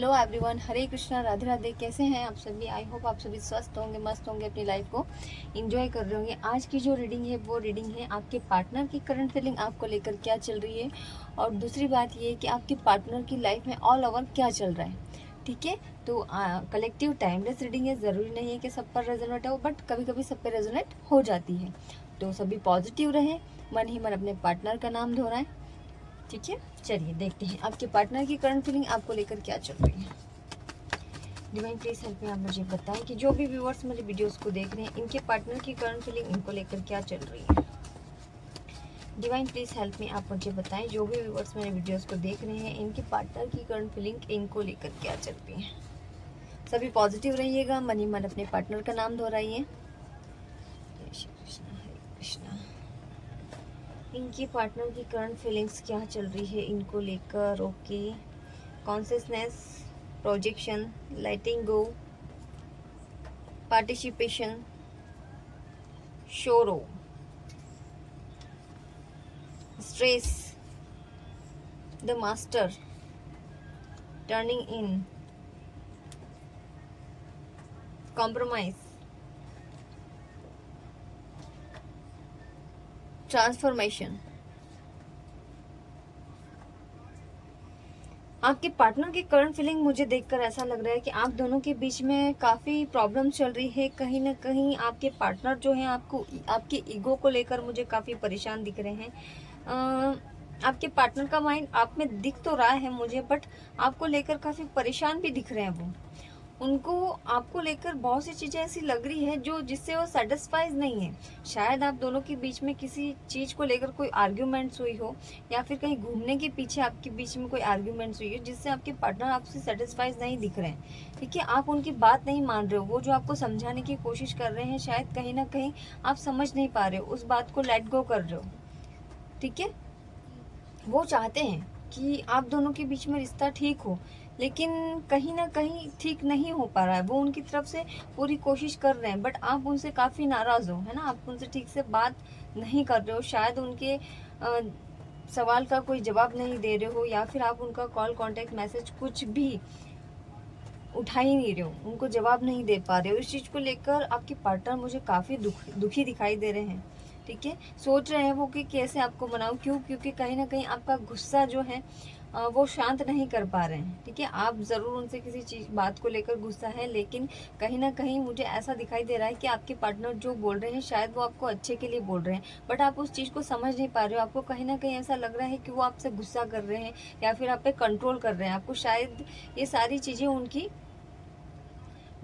Hello everyone, हरे कृष्णा, राधे राधे। कैसे हैं आप सभी? आई होप आप सभी स्वस्थ होंगे, मस्त होंगे, अपनी लाइफ को एंजॉय कर रहे होंगे। आज की जो रीडिंग है वो रीडिंग है आपके पार्टनर की करंट फीलिंग आपको लेकर क्या चल रही है, और दूसरी बात ये है कि आपके पार्टनर की लाइफ में ऑल ओवर क्या चल रहा है। ठीक है, तो कलेक्टिव टाइमलेस रीडिंग है, ज़रूरी नहीं है कि सब पर रेजोनेट हो, बट कभी कभी सब पर रेजोनेट हो जाती है। तो सभी पॉजिटिव रहें, मन ही मन अपने पार्टनर का नाम दोहराएं। ठीक है, चलिए देखते हैं आपके पार्टनर की करंट फीलिंग आपको लेकर क्या चल रही है। डिवाइन प्लीज हेल्प में आप मुझे बताएं कि जो भी व्यूअर्स मेरे वीडियोस को देख रहे हैं, इनके पार्टनर की करंट फीलिंग इनको लेकर क्या चल रही है। डिवाइन प्लीज हेल्प में आप मुझे बताएं, जो भी व्यूअर्स मेरे वीडियोस को देख रहे हैं, इनके पार्टनर की करंट फीलिंग इनको लेकर क्या चल रही है। सभी पॉजिटिव रहिएगा, मन ही मन अपने पार्टनर का नाम दोहराइए। जय श्री कृष्णा, हरे कृष्णा। इनकी पार्टनर की करंट फीलिंग्स क्या चल रही है इनको लेकर। Okay, consciousness, projection, letting go, participation, sorrow, stress, the master, turning in, compromise, transformation. आपके पार्टनर की करंट फीलिंग मुझे देखकर ऐसा लग रहा है कि आप दोनों के बीच में काफ़ी प्रॉब्लम चल रही है। कहीं ना कहीं आपके पार्टनर जो है आपको, आपके ईगो को लेकर मुझे काफ़ी परेशान दिख रहे हैं। आपके पार्टनर का माइंड आप में दिख तो रहा है मुझे, बट आपको लेकर काफ़ी परेशान भी दिख रहे हैं। वो उनको आपको लेकर बहुत सी चीज़ें ऐसी लग रही है जो जिससे वो सेटिस्फाइज नहीं है। शायद आप दोनों के बीच में किसी चीज़ को लेकर कोई आर्ग्यूमेंट्स हुई हो, या फिर कहीं घूमने के पीछे आपके बीच में कोई आर्ग्यूमेंट्स हुई हो जिससे आपके पार्टनर आपसे सेटिस्फाइज नहीं दिख रहे हैं। ठीक है, आप उनकी बात नहीं मान रहे हो। वो जो आपको समझाने की कोशिश कर रहे हैं, शायद कहीं ना कहीं आप समझ नहीं पा रहे हो, उस बात को लेट गो कर रहे हो। ठीक है, वो चाहते हैं कि आप दोनों के बीच में रिश्ता ठीक हो, लेकिन कहीं ना कहीं ठीक नहीं हो पा रहा है। वो उनकी तरफ से पूरी कोशिश कर रहे हैं, बट आप उनसे काफ़ी नाराज़ हो, है ना। आप उनसे ठीक से बात नहीं कर रहे हो, शायद उनके सवाल का कोई जवाब नहीं दे रहे हो, या फिर आप उनका कॉल, कांटेक्ट, मैसेज कुछ भी उठा ही नहीं रहे हो, उनको जवाब नहीं दे पा रहे हो। इस चीज़ को लेकर आपके पार्टनर मुझे काफ़ी दुखी दिखाई दे रहे हैं। ठीक है, सोच रहे हैं वो कि कैसे आपको मनाऊं। क्यों? क्योंकि कहीं ना कहीं आपका गुस्सा जो है वो शांत नहीं कर पा रहे हैं। ठीक है, आप ज़रूर उनसे किसी चीज़, बात को लेकर गुस्सा है, लेकिन कहीं ना कहीं मुझे ऐसा दिखाई दे रहा है कि आपके पार्टनर जो बोल रहे हैं शायद वो आपको अच्छे के लिए बोल रहे हैं, बट आप उस चीज़ को समझ नहीं पा रहे हो। आपको कहीं ना कहीं ऐसा लग रहा है कि वो आपसे गुस्सा कर रहे हैं, या फिर आप पे कंट्रोल कर रहे हैं। आपको शायद ये सारी चीज़ें उनकी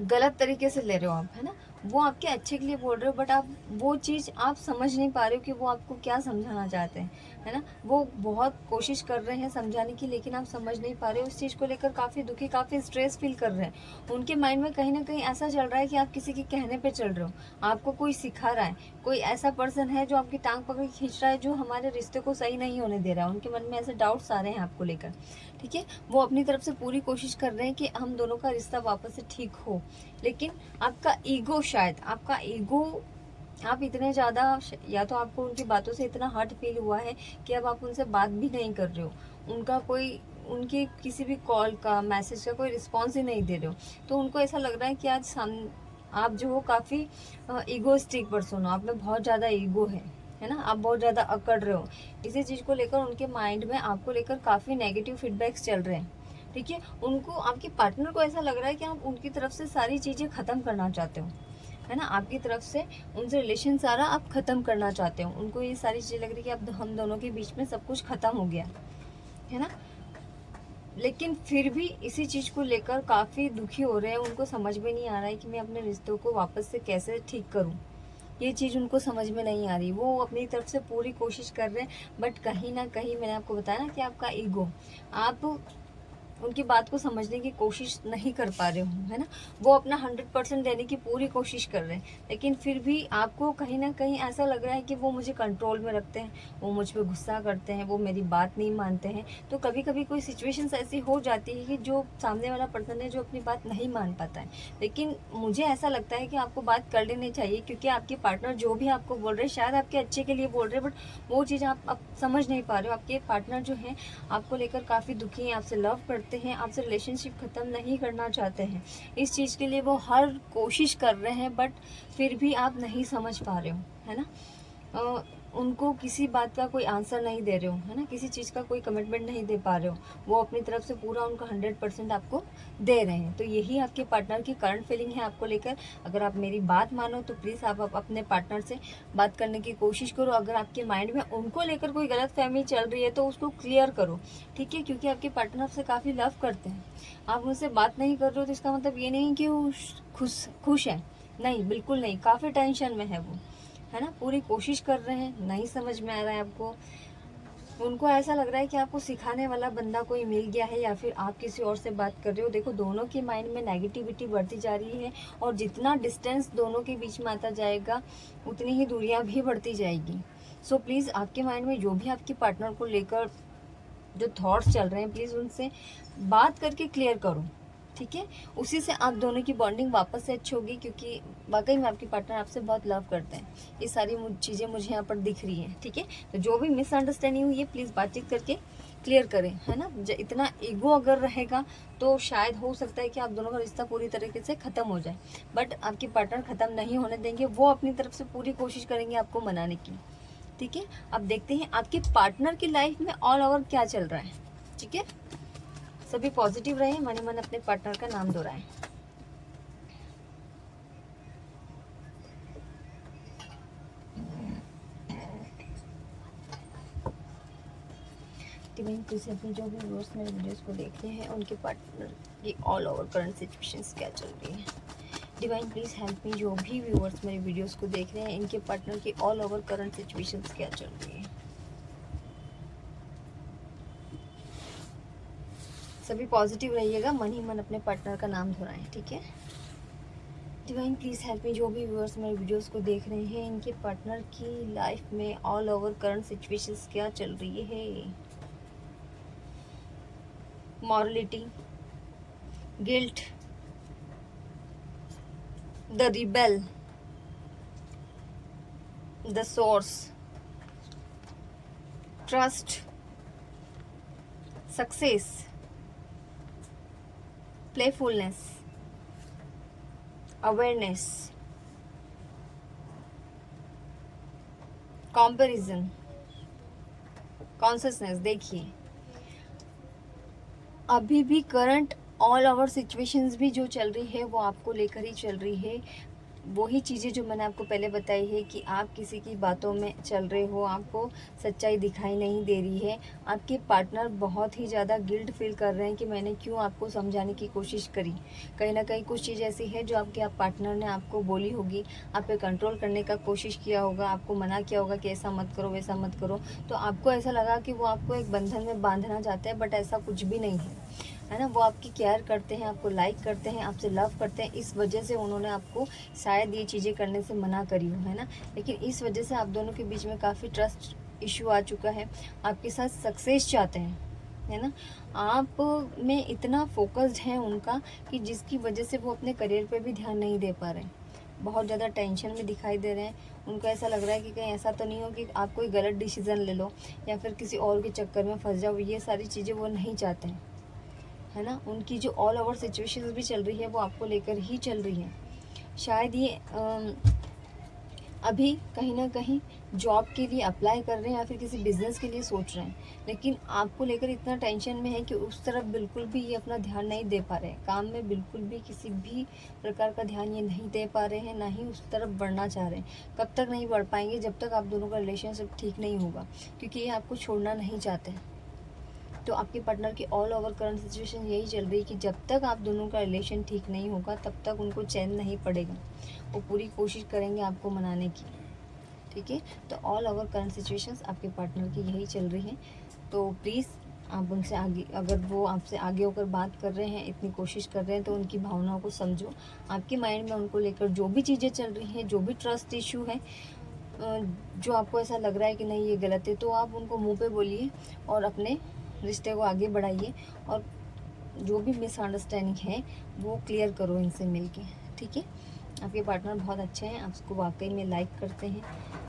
गलत तरीके से ले रहे हो आप, है ना। वो आपके अच्छे के लिए बोल रहे हो, बट आप वो चीज़ आप समझ नहीं पा रहे हो कि वो आपको क्या समझाना चाहते हैं, है ना। वो बहुत कोशिश कर रहे हैं समझाने की, लेकिन आप समझ नहीं पा रहे हो। उस चीज़ को लेकर काफ़ी दुखी, काफ़ी स्ट्रेस फील कर रहे हैं। उनके माइंड में कहीं ना कहीं ऐसा चल रहा है कि आप किसी के कहने पे चल रहे हो, आपको कोई सिखा रहा है, कोई ऐसा पर्सन है जो आपकी टांग पकड़ के खींच रहा है, जो हमारे रिश्ते को सही नहीं होने दे रहा है। उनके मन में ऐसे डाउट्स आ रहे हैं आपको लेकर। ठीक है, वो अपनी तरफ से पूरी कोशिश कर रहे हैं कि हम दोनों का रिश्ता वापस से ठीक हो, लेकिन आपका ईगो, शायद आपका ईगो, आप इतने ज़्यादा, या तो आपको उनकी बातों से इतना हर्ट फील हुआ है कि अब आप उनसे बात भी नहीं कर रहे हो। उनका कोई, उनके किसी भी कॉल का, मैसेज का कोई रिस्पॉन्स ही नहीं दे रहे हो। तो उनको ऐसा लग रहा है कि आज आप जो हो काफ़ी ईगोइस्टिक पर्सन हो, आप में बहुत ज़्यादा ईगो है ना। आप बहुत ज़्यादा अकड़ रहे हो। इसी चीज़ को लेकर उनके माइंड में आपको लेकर काफ़ी नेगेटिव फीडबैक्स चल रहे हैं। ठीक है, उनको, आपके पार्टनर को ऐसा लग रहा है कि आप उनकी तरफ से सारी चीज़ें ख़त्म करना चाहते हो, है ना। आपकी तरफ से उनसे रिलेशन सारा आप ख़त्म करना चाहते हो। उनको ये सारी चीज़ें लग रही है कि अब हम दोनों के बीच में सब कुछ ख़त्म हो गया, है ना। लेकिन फिर भी इसी चीज़ को लेकर काफ़ी दुखी हो रहे हैं। उनको समझ में नहीं आ रहा है कि मैं अपने रिश्तों को वापस से कैसे ठीक करूं। ये चीज़ उनको समझ में नहीं आ रही। वो अपनी तरफ से पूरी कोशिश कर रहे हैं, बट कहीं ना कहीं मैंने आपको बताया ना कि आपका ईगो, आप उनकी बात को समझने की कोशिश नहीं कर पा रहे हो, है ना। वो अपना 100% देने की पूरी कोशिश कर रहे हैं, लेकिन फिर भी आपको कहीं ना कहीं ऐसा लग रहा है कि वो मुझे कंट्रोल में रखते हैं, वो मुझ पर गुस्सा करते हैं, वो मेरी बात नहीं मानते हैं। तो कभी कभी कोई सिचुएशंस ऐसी हो जाती है कि जो सामने वाला पर्सन है जो अपनी बात नहीं मान पाता है। लेकिन मुझे ऐसा लगता है कि आपको बात कर लेनी चाहिए, क्योंकि आपके पार्टनर जो भी आपको बोल रहे हैं शायद आपके अच्छे के लिए बोल रहे हैं, बट वो चीज़ आप समझ नहीं पा रहे हो। आपके पार्टनर जो हैं आपको लेकर काफ़ी दुखी हैं, आपसे लव करते सकते हैं, आपसे रिलेशनशिप ख़त्म नहीं करना चाहते हैं। इस चीज़ के लिए वो हर कोशिश कर रहे हैं, बट फिर भी आप नहीं समझ पा रहे हो, है ना। उनको किसी बात का कोई आंसर नहीं दे रहे हो, है ना, किसी चीज़ का कोई कमिटमेंट नहीं दे पा रहे हो। वो अपनी तरफ से पूरा उनका 100% आपको दे रहे हैं। तो यही आपके पार्टनर की करंट फीलिंग है आपको लेकर। अगर आप मेरी बात मानो तो प्लीज़ आप अपने पार्टनर से बात करने की कोशिश करो। अगर आपके माइंड में उनको लेकर कोई गलतफहमी चल रही है तो उसको क्लियर करो, ठीक है, क्योंकि आपके पार्टनर आपसे काफ़ी लव करते हैं। आप उनसे बात नहीं कर रहे हो तो इसका मतलब ये नहीं कि वो खुश है, नहीं, बिल्कुल नहीं, काफ़ी टेंशन में है वो, है ना। पूरी कोशिश कर रहे हैं, नहीं समझ में आ रहा है आपको। उनको ऐसा लग रहा है कि आपको सिखाने वाला बंदा कोई मिल गया है, या फिर आप किसी और से बात कर रहे हो। देखो, दोनों के माइंड में नेगेटिविटी बढ़ती जा रही है, और जितना डिस्टेंस दोनों के बीच में आता जाएगा उतनी ही दूरियां भी बढ़ती जाएगी। सो प्लीज़, आपके माइंड में जो भी आपके पार्टनर को लेकर जो थॉट्स चल रहे हैं, प्लीज़ उनसे बात करके क्लियर करो, ठीक है। उसी से आप दोनों की बॉन्डिंग वापस से अच्छी होगी, क्योंकि वाकई में आपके पार्टनर आपसे बहुत लव करते हैं। ये सारी चीज़ें मुझे यहाँ पर दिख रही हैं, ठीक है। तो जो भी मिसअंडरस्टैंडिंग हुई है, प्लीज़ बातचीत करके क्लियर करें, है ना। इतना ईगो अगर रहेगा तो शायद हो सकता है कि आप दोनों का रिश्ता पूरी तरीके से ख़त्म हो जाए, बट आपके पार्टनर ख़त्म नहीं होने देंगे। वो अपनी तरफ से पूरी कोशिश करेंगे आपको मनाने की, ठीक है। अब देखते हैं आपके पार्टनर की लाइफ में ऑल ओवर क्या चल रहा है, ठीक है। सभी पॉजिटिव रहे, मन ही मन अपने पार्टनर का नाम दोहराएं। डिवाइन प्लीज अपनी जो भी व्यूअर्स मेरे वीडियोस को देख रहे हैं उनके पार्टनर की ऑल ओवर करंट सिचुएशंस क्या चल रही है। डिवाइन प्लीज हेल्प मी, जो भी व्यूअर्स मेरे वीडियोस को देख रहे हैं इनके पार्टनर की ऑल ओवर करंट सिचुएशंस क्या चल रही है। सभी पॉजिटिव रहिएगा, मन ही मन अपने पार्टनर का नाम दोहराएं, ठीक है। डिवाइन प्लीज हेल्प मी, जो भी व्यूअर्स मेरे वीडियोस को देख रहे हैं इनके पार्टनर की लाइफ में ऑल ओवर करंट सिचुएशंस क्या चल रही है। Morality, guilt, the rebel, the source, trust, success, playfulness, awareness, comparison, consciousness. देखिए, अभी भी करंट ऑल ओवर सिचुएशंस भी जो चल रही है वो आपको लेकर ही चल रही है। वही चीज़ें जो मैंने आपको पहले बताई है कि आप किसी की बातों में चल रहे हो, आपको सच्चाई दिखाई नहीं दे रही है। आपके पार्टनर बहुत ही ज़्यादा गिल्ट फील कर रहे हैं कि मैंने क्यों आपको समझाने की कोशिश करी। कहीं ना कहीं कुछ चीज़ ऐसी है जो आपके पार्टनर ने आपको बोली होगी, आप पे कंट्रोल करने का कोशिश किया होगा, आपको मना किया होगा कि ऐसा मत करो, वैसा मत करो। तो आपको ऐसा लगा कि वो आपको एक बंधन में बांधना चाहते हैं, बट ऐसा कुछ भी नहीं है ना। वो आपकी केयर करते हैं, आपको लाइक करते हैं, आपसे लव करते हैं। इस वजह से उन्होंने आपको शायद ये चीज़ें करने से मना करी हो, है ना। लेकिन इस वजह से आप दोनों के बीच में काफ़ी ट्रस्ट इशू आ चुका है। आपके साथ सक्सेस चाहते हैं, है ना। आप में इतना फोकस्ड है उनका कि जिसकी वजह से वो अपने करियर पे भी ध्यान नहीं दे पा रहे हैं। बहुत ज़्यादा टेंशन में दिखाई दे रहे हैं। उनको ऐसा लग रहा है कि कहीं ऐसा तो नहीं हो कि आप कोई गलत डिसीज़न ले लो या फिर किसी और के चक्कर में फंस जाओ। ये सारी चीज़ें वो नहीं चाहते हैं, है ना। उनकी जो ऑल ओवर सिचुएशंस भी चल रही है वो आपको लेकर ही चल रही है। शायद ये अभी कहीं ना कहीं जॉब के लिए अप्लाई कर रहे हैं या फिर किसी बिजनेस के लिए सोच रहे हैं, लेकिन आपको लेकर इतना टेंशन में है कि उस तरफ बिल्कुल भी ये अपना ध्यान नहीं दे पा रहे हैं। काम में बिल्कुल भी किसी भी प्रकार का ध्यान ये नहीं दे पा रहे हैं, ना ही उस तरफ बढ़ना चाह रहे हैं। कब तक नहीं बढ़ पाएंगे? जब तक आप दोनों का रिलेशनशिप ठीक नहीं होगा, क्योंकि ये आपको छोड़ना नहीं चाहते हैं। तो आपके पार्टनर की ऑल ओवर करंट सिचुएशन यही चल रही है कि जब तक आप दोनों का रिलेशन ठीक नहीं होगा तब तक उनको चैन नहीं पड़ेगा। वो पूरी कोशिश करेंगे आपको मनाने की, ठीक है। तो ऑल ओवर करंट सिचुएशंस आपके पार्टनर की यही चल रही है। तो प्लीज़ आप उनसे आगे, अगर वो आपसे आगे होकर बात कर रहे हैं, इतनी कोशिश कर रहे हैं, तो उनकी भावनाओं को समझो। आपके माइंड में उनको लेकर जो भी चीज़ें चल रही हैं, जो भी ट्रस्ट इशू है, जो आपको ऐसा लग रहा है कि नहीं ये गलत है, तो आप उनको मुँह पे बोलिए और अपने रिश्ते को आगे बढ़ाइए। और जो भी मिसअंडरस्टैंडिंग है वो क्लियर करो इनसे मिलके, ठीक है। आपके पार्टनर बहुत अच्छे हैं, आपको वाकई में लाइक करते हैं,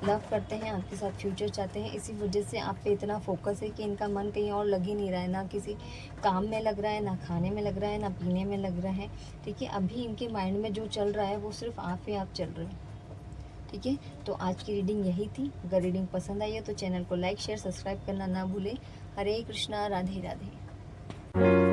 लव करते हैं, आपके साथ फ्यूचर चाहते हैं। इसी वजह से आप पे इतना फोकस है कि इनका मन कहीं और लग ही नहीं रहा है, ना किसी काम में लग रहा है, ना खाने में लग रहा है, ना पीने में लग रहा है। ठीक है, अभी इनके माइंड में जो चल रहा है वो सिर्फ आप ही आप चल रहे हैं। ठीक है, तो आज की रीडिंग यही थी। अगर रीडिंग पसंद आई है तो चैनल को लाइक शेयर सब्सक्राइब करना ना भूलें। हरे कृष्णा, राधे राधे।